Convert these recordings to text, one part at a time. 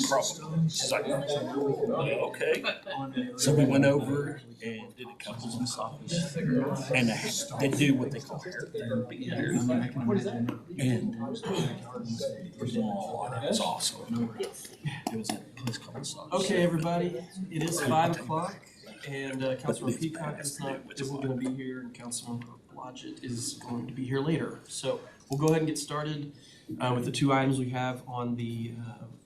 problem. She's like, yeah, okay. So we went over and did a couples massage, and they do what they call hair therapy here. And it was awesome. It was at a place called Massage. Okay, everybody, it is 5 o'clock, and Councilman Peacock is isn't going to be here, and Councilman Blodgett is going to be here later. So we'll go ahead and get started with the two items we have on the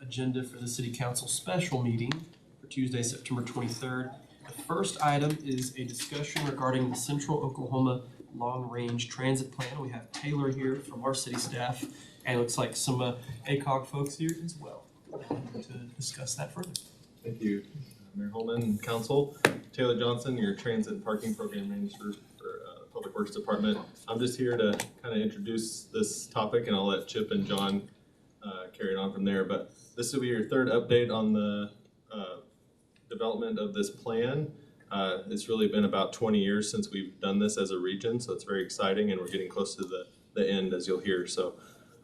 agenda for the City Council special meeting for Tuesday, September 23rd. The first item is a discussion regarding the Central Oklahoma Long Range Transit Plan. We have Taylor here from our city staff, and it looks like some ACOG folks here as well to discuss that further. Thank you, Mayor Holman and Council. Taylor Johnson, your Transit and Parking Program Manager for Public Works Department. I'm just here to kind of introduce this topic, and I'll let Chip and John carry it on from there. But this will be your third update on the development of this plan. It's really been about 20 years since we've done this as a region, so it's very exciting, and we're getting close to the end, as you'll hear. So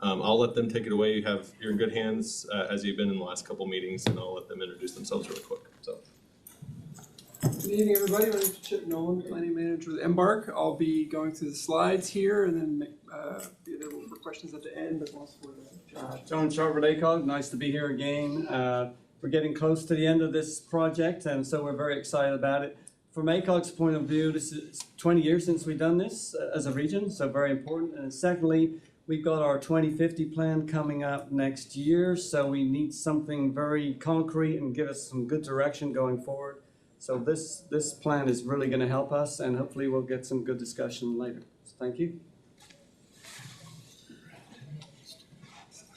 I'll let them take it away. You're in good hands, as you've been in the last couple meetings, and I'll let them introduce themselves really quick. So. Good evening, everybody. My name is Chip Nolan, Planning Manager with Embark. I'll be going through the slides here and then be available for questions at the end, but also for the John Sharp, ACOG. Nice to be here again. We're getting close to the end of this project, and so we're very excited about it. From ACOG's point of view, this is 20 years since we've done this as a region, so very important. And secondly, we've got our 2050 plan coming up next year, so we need something very concrete and give us some good direction going forward. So this plan is really going to help us, and hopefully we'll get some good discussion later. So thank you.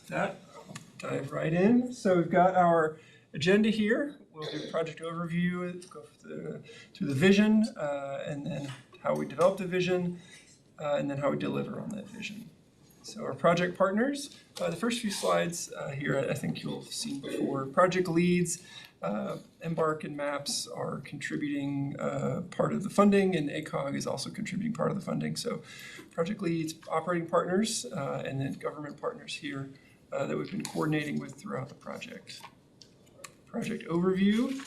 with that, dive right in. So we've got our agenda here. We'll do a project overview, go through the vision, and then how we develop the vision, and then how we deliver on that vision. So our project partners, the first few slides here, I think you'll have seen before. Project leads, Embark and MAPS are contributing part of the funding, and ACOG is also contributing part of the funding. So project leads, operating partners, and then government partners here that we've been coordinating with throughout the project. Project overview.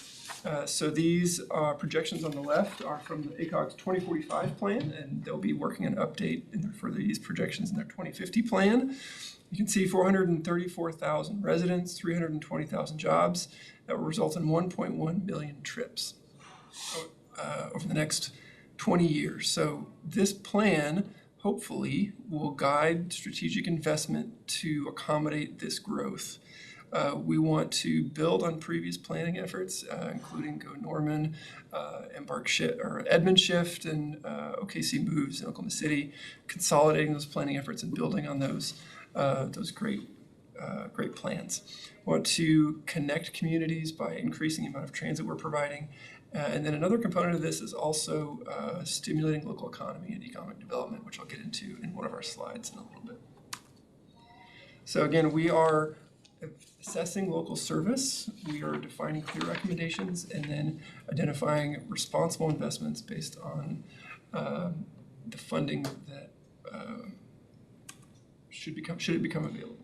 So these projections on the left are from the ACOG's 2045 plan, and they'll be working on an update for these projections in their 2050 plan. You can see 434,000 residents, 320,000 jobs that will result in 1.1 billion trips over the next 20 years. So this plan hopefully will guide strategic investment to accommodate this growth. We want to build on previous planning efforts, including Go Norman, Embark Shift, or Edmund Shift, and OKC Moves in Oklahoma City, consolidating those planning efforts and building on those great plans. We want to connect communities by increasing the amount of transit we're providing. And then another component of this is also stimulating local economy and economic development, which I'll get into in one of our slides in a little bit. So again, we are assessing local service. We are defining clear recommendations and then identifying responsible investments based on the funding that should it become available.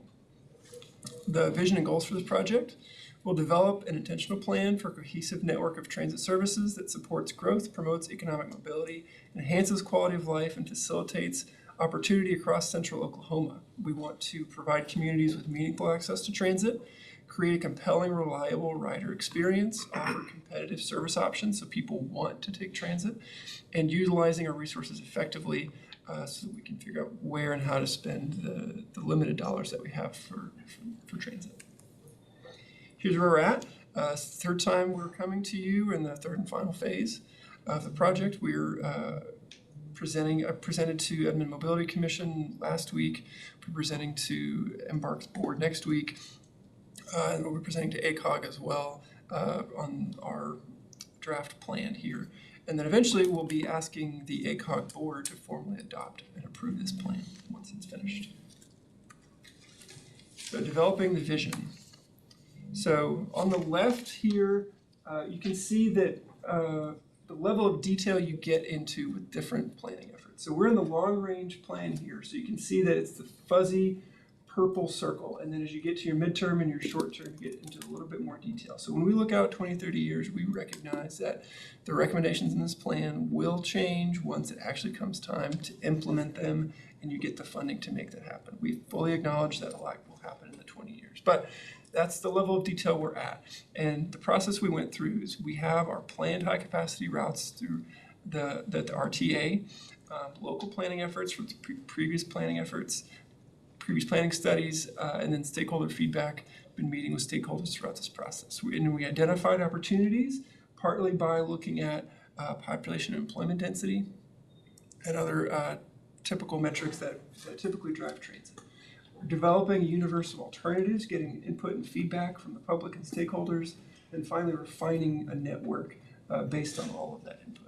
The vision and goals for this project will develop an intentional plan for a cohesive network of transit services that supports growth, promotes economic mobility, enhances quality of life, and facilitates opportunity across central Oklahoma. We want to provide communities with meaningful access to transit, create a compelling, reliable rider experience, offer competitive service options so people want to take transit, and utilizing our resources effectively so that we can figure out where and how to spend the limited dollars that we have for transit. Here's where we're at. Third time we're coming to you in the third and final phase of the project. We're presented to Edmond Mobility Commission last week. We're presenting to Embark's board next week. And we'll be presenting to ACOG as well on our draft plan here. And then eventually we'll be asking the ACOG board to formally adopt and approve this plan once it's finished. So developing the vision. So on the left here, you can see that the level of detail you get into with different planning efforts. So we're in the long range plan here. So you can see that it's the fuzzy purple circle. And then as you get to your midterm and your short term, you get into a little bit more detail. So when we look out 20, 30 years, we recognize that the recommendations in this plan will change once it actually comes time to implement them and you get the funding to make that happen. We fully acknowledge that a lot will happen in the 20 years. But that's the level of detail we're at. And the process we went through is we have our planned high capacity routes through the RTA, local planning efforts from previous planning efforts, previous planning studies, and then stakeholder feedback. Been meeting with stakeholders throughout this process. We identified opportunities partly by looking at population and employment density and other typical metrics that typically drive transit. We're developing a universe of alternatives, getting input and feedback from the public and stakeholders, and finally refining a network based on all of that input.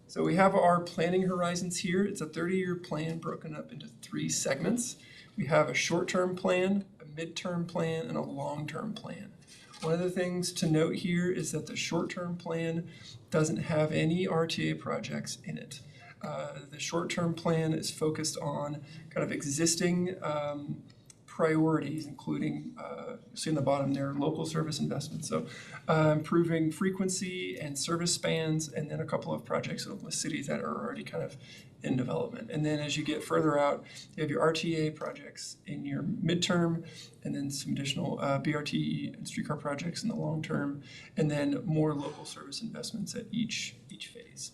So we have our planning horizons here. It's a 30-year plan broken up into 3 segments. We have a short-term plan, a midterm plan, and a long-term plan. One of the things to note here is that the short-term plan doesn't have any RTA projects in it. The short-term plan is focused on kind of existing priorities, including, see in the bottom there, local service investments. So improving frequency and service spans, and then a couple of projects in the cities that are already kind of in development. And then as you get further out, you have your RTA projects in your midterm, and then some additional BRT and streetcar projects in the long term, and then more local service investments at each phase.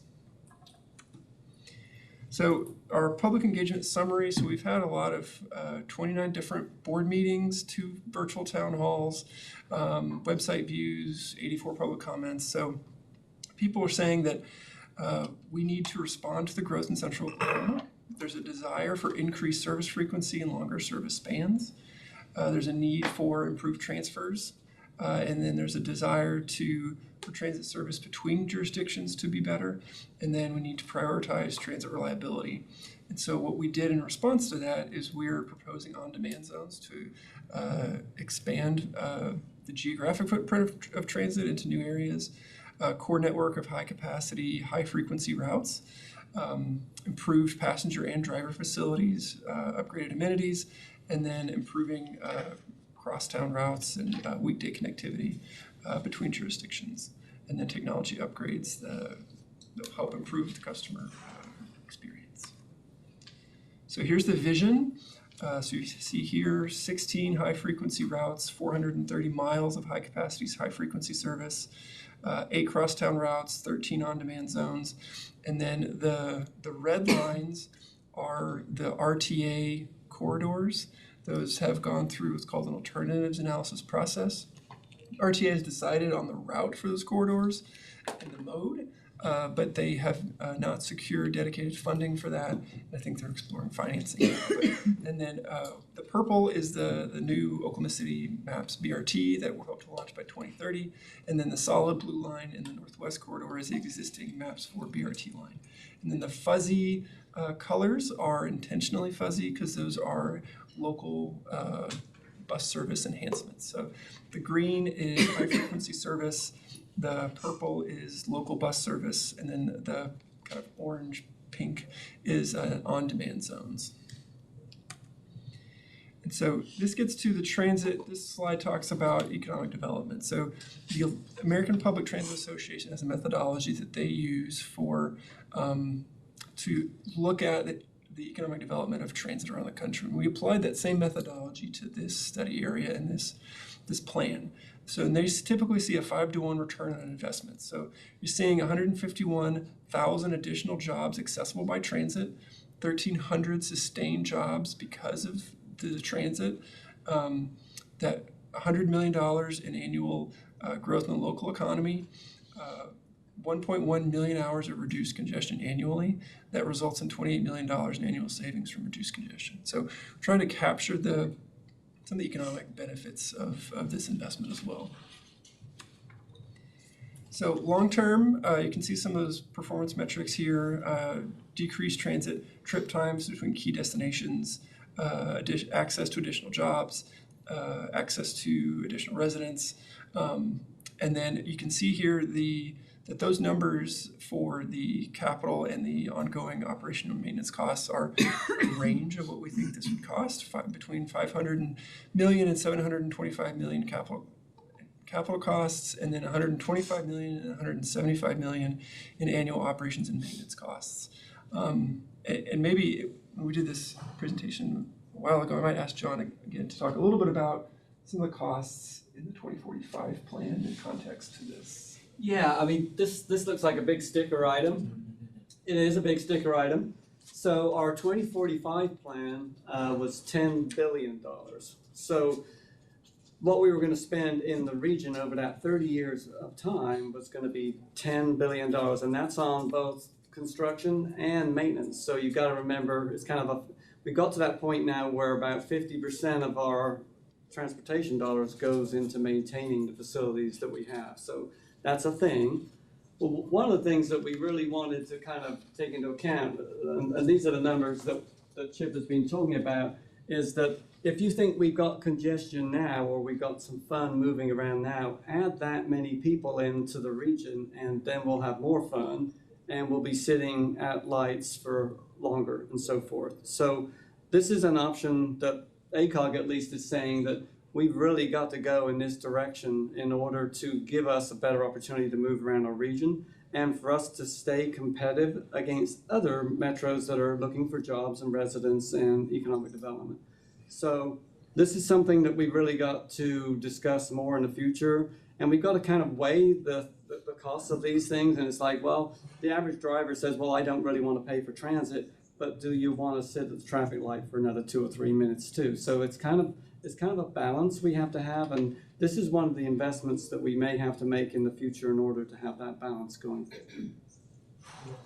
So our public engagement summary, so we've had a lot of 29 different board meetings, 2 virtual town halls, website views, 84 public comments. So people are saying that we need to respond to the growth in Central Oklahoma. There's a desire for increased service frequency and longer service spans. There's a need for improved transfers. And then there's a desire for transit service between jurisdictions to be better. And then we need to prioritize transit reliability. And so what we did in response to that is we're proposing on-demand zones to expand the geographic footprint of transit into new areas, a core network of high-capacity, high-frequency routes, improved passenger and driver facilities, upgraded amenities, and then improving crosstown routes and weekday connectivity between jurisdictions, and then technology upgrades that help improve the customer experience. So here's the vision. So you see here 16 high-frequency routes, 430 miles of high-capacity, high-frequency service, 8 crosstown routes, 13 on-demand zones, and then the red lines are the RTA corridors. Those have gone through what's called an alternatives analysis process. RTA has decided on the route for those corridors and the mode, but they have not secured dedicated funding for that. I think they're exploring financing. And then the purple is the new Oklahoma City MAPS BRT that will hope to launch by 2030. And then the solid blue line in the Northwest Corridor is the existing MAPS 4 BRT line. And then the fuzzy colors are intentionally fuzzy because those are local bus service enhancements. So the green is high frequency service, the purple is local bus service, and then the kind of orange pink is on-demand zones. And so this gets to the transit. This slide talks about economic development. So the American Public Transit Association has a methodology that they use for to look at the economic development of transit around the country. And we applied that same methodology to this study area and this plan. So they typically see a 5-to-1 return on investment. So you're seeing 151,000 additional jobs accessible by transit, 1,300 sustained jobs because of the transit, that $100 million in annual growth in the local economy, 1.1 million hours of reduced congestion annually. That results in $28 million in annual savings from reduced congestion. So we're trying to capture some of the economic benefits of this investment as well. So long term, you can see some of those performance metrics here, decreased transit trip times between key destinations, access to additional jobs, access to additional residents. And then you can see here the that those numbers for the capital and the ongoing operation and maintenance costs are a range of what we think this would cost, between 500 million and 725 million capital costs, and then 125 million and 175 million in annual operations and maintenance costs. And maybe when we did this presentation a while ago, I might ask John again to talk a little bit about some of the costs in the 2045 plan in context to this. Yeah, I mean, this looks like a big sticker item. It is a big sticker item. So our 2045 plan was $10 billion. So what we were going to spend in the region over that 30 years of time was going to be $10 billion, and that's on both construction and maintenance. So you got to remember, it's kind of we got to that point now where about 50% of our transportation dollars goes into maintaining the facilities that we have. So that's a thing. Well, one of the things that we really wanted to kind of take into account, and these are the numbers that Chip has been talking about, is that if you think we've got congestion now, or we've got some fun moving around now, add that many people into the region, and then we'll have more fun, and we'll be sitting at lights for longer and so forth. So this is an option that ACOG at least is saying that we've really got to go in this direction in order to give us a better opportunity to move around our region and for us to stay competitive against other metros that are looking for jobs and residents and economic development. So this is something that we've really got to discuss more in the future, and we've got to kind of weigh the costs of these things. And it's like, well, the average driver says, well, I don't really want to pay for transit, but do you want to sit at the traffic light for another 2 or 3 minutes too? So it's kind of a balance we have to have, and this is one of the investments that we may have to make in the future in order to have that balance going forward.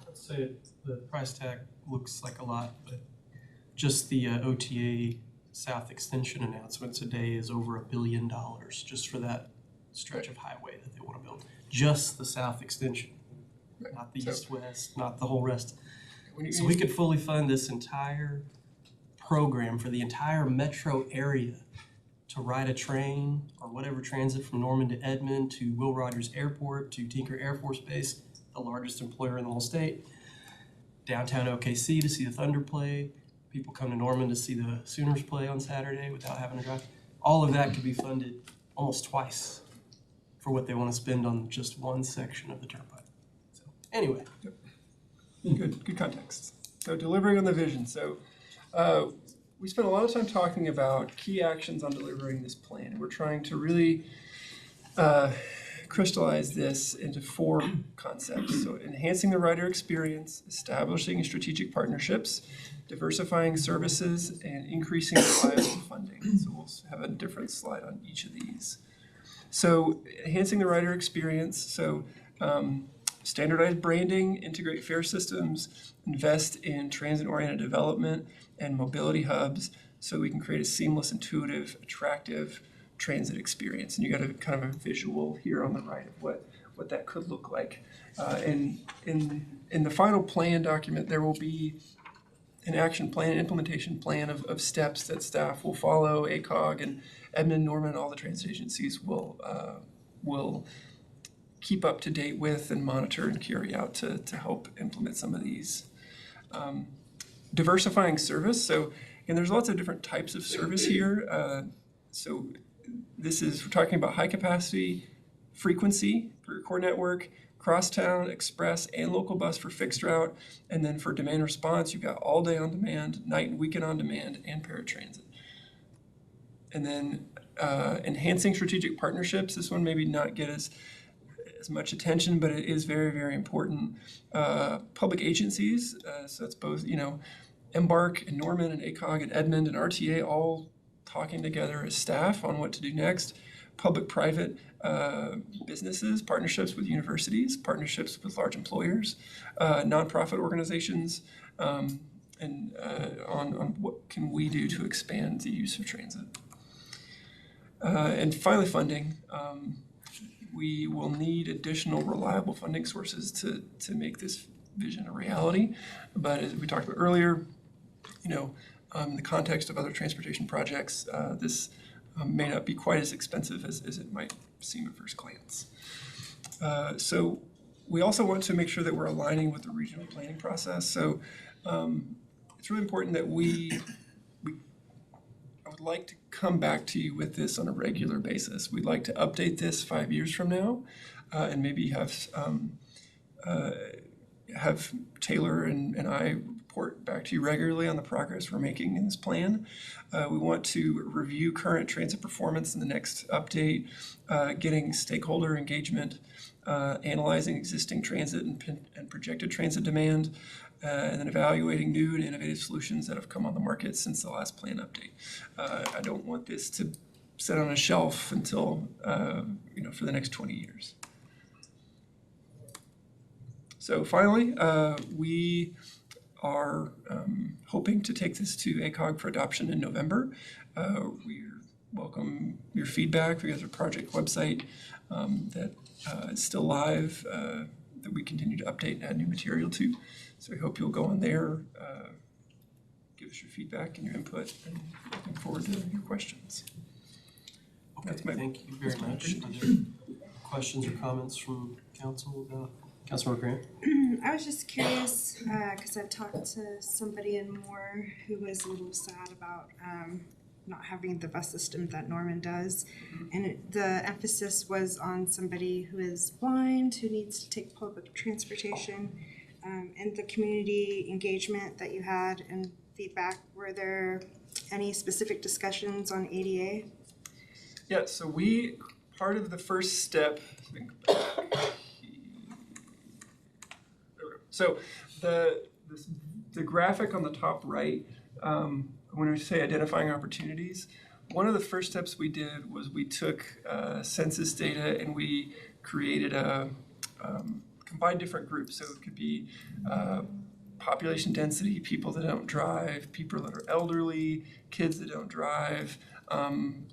Let's say the price tag looks like a lot, but just the OTA South Extension announcement today is over $1 billion just for that stretch of highway that they want to build. Just the South Extension, not the east-west, not the whole rest. So we could fully fund this entire program for the entire metro area to ride a train or whatever transit from Norman to Edmond to Will Rogers Airport to Tinker Air Force Base, the largest employer in the whole state, downtown OKC to see the Thunder play. People come to Norman to see the Sooners play on Saturday without having to drive. All of that could be funded almost twice for what they want to spend on just one section of the turnpike. So anyway. Good context. So delivering on the vision. So we spent a lot of time talking about key actions on delivering this plan. We're trying to really crystallize this into 4 concepts. So enhancing the rider experience, establishing strategic partnerships, diversifying services, and increasing reliable funding. So we'll have a different slide on each of these. So enhancing the rider experience. So standardized branding, integrate fare systems, invest in transit-oriented development and mobility hubs so we can create a seamless, intuitive, attractive transit experience. And you got a kind of a visual here on the right of what that could look like. And in the final plan document, there will be an action plan, implementation plan of steps that staff will follow. ACOG and Edmond, Norman, all the transit agencies will keep up to date with and monitor and carry out to help implement some of these. Diversifying service. So, and there's lots of different types of service here. So we're talking about high capacity, frequency for your core network, crosstown, express, and local bus for fixed route. And then for demand response, you've got all day on demand, night and weekend on demand, and paratransit. And then enhancing strategic partnerships. This one maybe not get as much attention, but it is very, very important. Public agencies, so it's both, Embark and Norman and ACOG and Edmond and RTA all talking together as staff on what to do next. Public-private businesses, partnerships with universities, partnerships with large employers, nonprofit organizations, and on what can we do to expand the use of transit. And finally, funding. We will need additional reliable funding sources to make this vision a reality. But as we talked about earlier, in the context of other transportation projects, this may not be quite as expensive as it might seem at first glance. So we also want to make sure that we're aligning with the regional planning process. So it's really important that I would like to come back to you with this on a regular basis. We'd like to update this 5 years from now, and maybe have Taylor and I report back to you regularly on the progress we're making in this plan. We want to review current transit performance in the next update, getting stakeholder engagement, analyzing existing transit and projected transit demand, and then evaluating new and innovative solutions that have come on the market since the last plan update. I don't want this to sit on a shelf until, for the next 20 years. So finally, we are hoping to take this to ACOG for adoption in November. We welcome your feedback. We have a project website that is still live, that we continue to update and add new material to. So we hope you'll go on there, give us your feedback and your input, and looking forward to your questions. Okay, thank you very much. Are there questions or comments from council about Councilmember Grant? I was just curious, because I've talked to somebody in Moore who was a little sad about not having the bus system that Norman does. And the emphasis was on somebody who is blind, who needs to take public transportation. And the community engagement that you had and feedback, were there any specific discussions on ADA? Yeah, so part of the first step, so the graphic on the top right, when we say identifying opportunities, one of the first steps we did was we took census data and we created combined different groups. So it could be population density, people that don't drive, people that are elderly, kids that don't drive,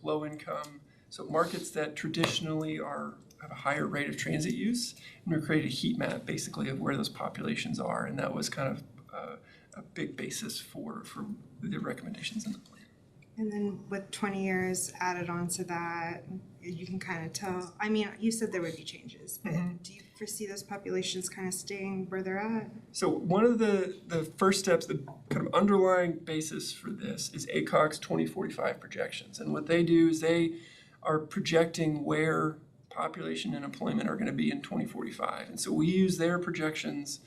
low income. So markets that traditionally have a higher rate of transit use, and we created a heat map basically of where those populations are, and that was kind of a big basis for the recommendations in the plan. And then with 20 years added on to that, you can kind of tell, I mean, you said there would be changes, but do you foresee those populations kind of staying where they're at? So one of the first steps, the kind of underlying basis for this is ACOG's 2045 projections. And what they do is they are projecting where population and employment are going to be in 2045. And so we use their projections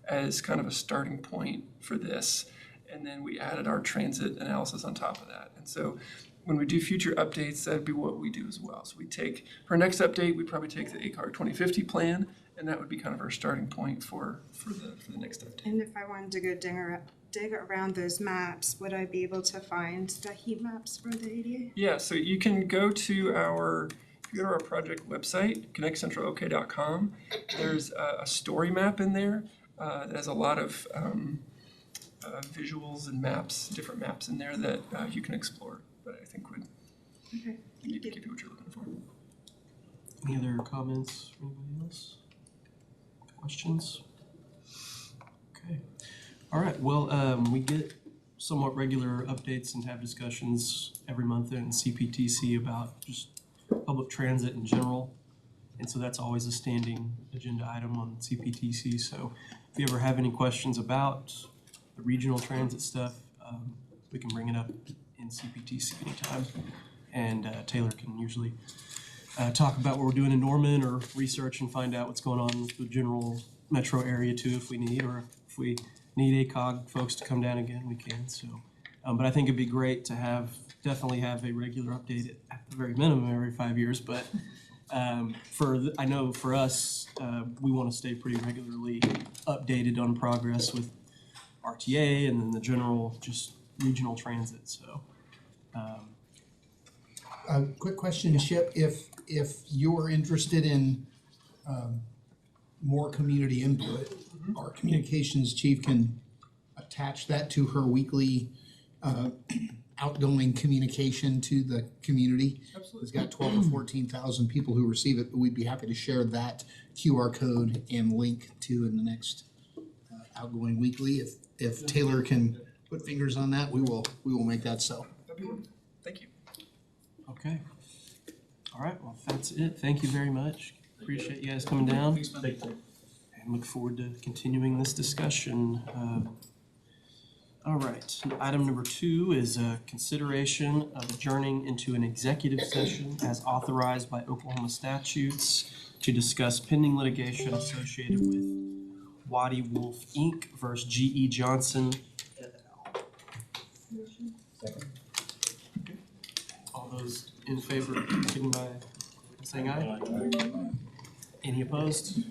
as kind of a starting point for this. And then we added our transit analysis on top of that. And so when we do future updates, that'd be what we do as well. So for our next update, we'd probably take the ACOG 2050 plan, and that would be kind of our starting point for the next update. And if I wanted to go dig around those maps, would I be able to find the heat maps for the ADA? Yeah, so you can go to our project website, connectcentralok.com. There's a story map in there that has a lot of visuals and maps, different maps in there that you can explore, but I think would give you what you're looking for. Any other comments from anybody else? Questions? Okay. All right. Well, we get somewhat regular updates and have discussions every month in CPTC about just public transit in general. And so that's always a standing agenda item on CPTC. So if you ever have any questions about the regional transit stuff, we can bring it up in CPTC anytime. And Taylor can usually talk about what we're doing in Norman or research and find out what's going on with the general metro area too if we need, or if we need ACOG folks to come down again, we can. So, but I think it'd be great to definitely have a regular update at the very minimum every 5 years. But I know for us, we want to stay pretty regularly updated on progress with RTA and then the general just regional transit. So. Quick question, Chip, if you're interested in more community input, our communications chief can attach that to her weekly outgoing communication to the community. Absolutely. It's got 12 or 14,000 people who receive it, but we'd be happy to share that QR code and link to in the next outgoing weekly. If Taylor can put fingers on that, we will make that so. Thank you. Okay. All right. Well, if that's it. Thank you very much. Appreciate you guys coming down. and look forward to continuing this discussion. All right, item number 2 is consideration of adjourning into an executive session as authorized by Oklahoma statutes to discuss pending litigation associated with Waddy Wolf Inc. versus G.E. Johnson et al. All those in favor, signify by saying aye. Any opposed?